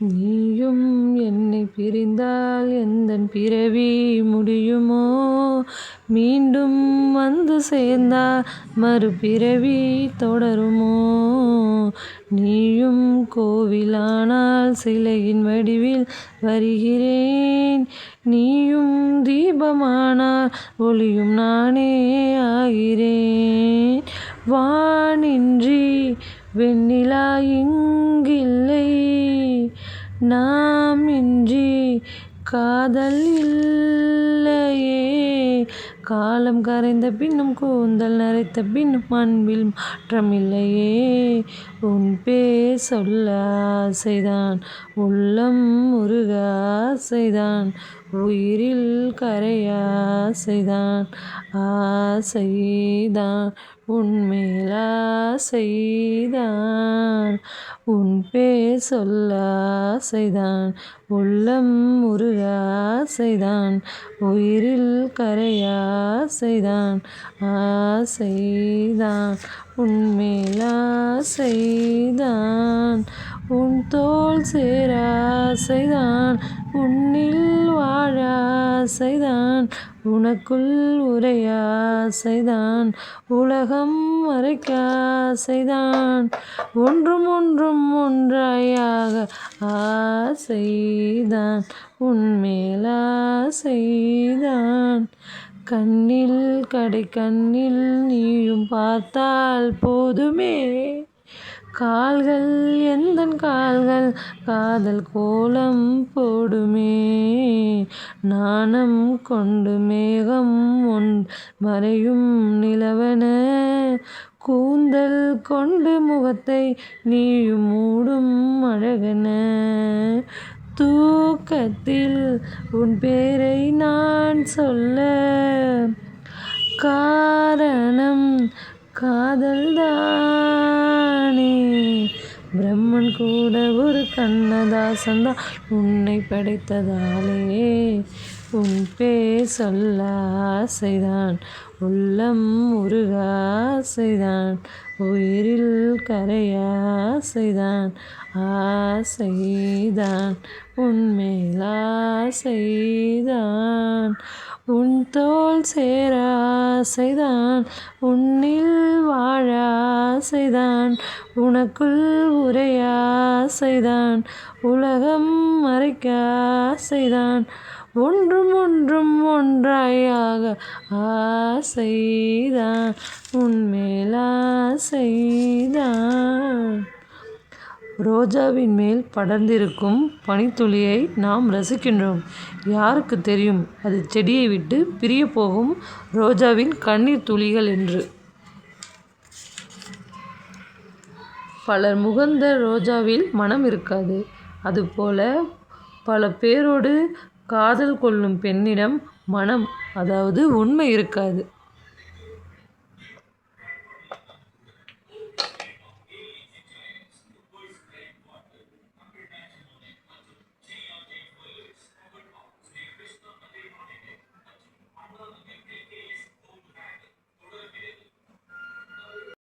நீயும் என்னை பிரிந்தால் எந்தன் பிறவி முடியுமோ? மீண்டும் வந்து சேர்ந்தால் மறுபிறவி தொடருமோ? நீயும் கோவிலானால் சிலையின் வடிவில் வருகிறேன். நீயும் தீபமானால் ஒளியும் நானே ஆகிறேன். வானின்றி வெண்ணிலா இங்கில்லை. நாம் இன்றி காதல் இல்லையே. காலம் கரைந்த பின்னும் கூந்தல் நரைத்த பின்னும் அன்பில் மாற்றமில்லையே. உன் பேர் சொல்ல ஆசைதான், உள்ளம் உருக ஆசைதான், உயிரில் கரைய ஆசைதான். ஆசைதான் உன்மேல் ஆசைதான். உன் பேர் சொல்ல ஆசைதான், உள்ளம் உருக ஆசைதான், உயிரில் கரைய ஆசைதான். ஆசைதான் உன்மேல் ஆசைதான். உன் தோள் சேர ஆசைதான், உன்னில் வாழ ஆசைதான், உனக்குள் உறைய ஆசைதான், உலகம் மறைக்க ஆசைதான். ஒன்றும் ஒன்றும் ஒன்றாயாக ஆசைதான், உன்மேல் ஆசைதான். கண்ணில் கடை கண்ணில் நீயும் பார்த்தால் போதுமே. கால்கள் எந்தன் கால்கள் காதல் கோலம் போடுமே. நாணம் கொண்டு மேகம் மறையும் நிலவென, கூந்தல் கொண்டு முகத்தை நீயும் மூடும் அழகென. தூக்கத்தில் உன் பேரை நான் சொல்ல காரணம் காதல்தானே. பிரம்மன் கூட ஒரு கண்ணதாசன்தான் உன்னை படைத்ததாலே. உன் பேர் சொல்ல ஆசைதான், உள்ளம் உருக ஆசைதான், உயிரில் கரைய ஆசைதான். ஆசைதான் உன்மேல் ஆசைதான். உன் தோள் சேர ஆசைதான், உன்னில் வாழ ஆசைதான், உனக்குள் உறைய ஆசைதான், உலகம் மறைக்க ஆசைதான். ஒன்றும் ஒன்றும் ஒன்றாயாக ஆசைதான், உன்மேல் ஆசைதான். ரோஜாவின் மேல் படர்ந்திருக்கும் பனித்துளியை நாம் ரசிக்கின்றோம். யாருக்கு தெரியும் அது செடியை விட்டு பிரிய போகும் ரோஜாவின் கண்ணீர் துளிகள் என்று. பலர் முகந்த ரோஜாவில் மனம் இருக்காது. அதுபோல பல பேரோடு காதல் கொள்ளும் பெண்ணிடம் மனம், அதாவது உண்மை இருக்காது.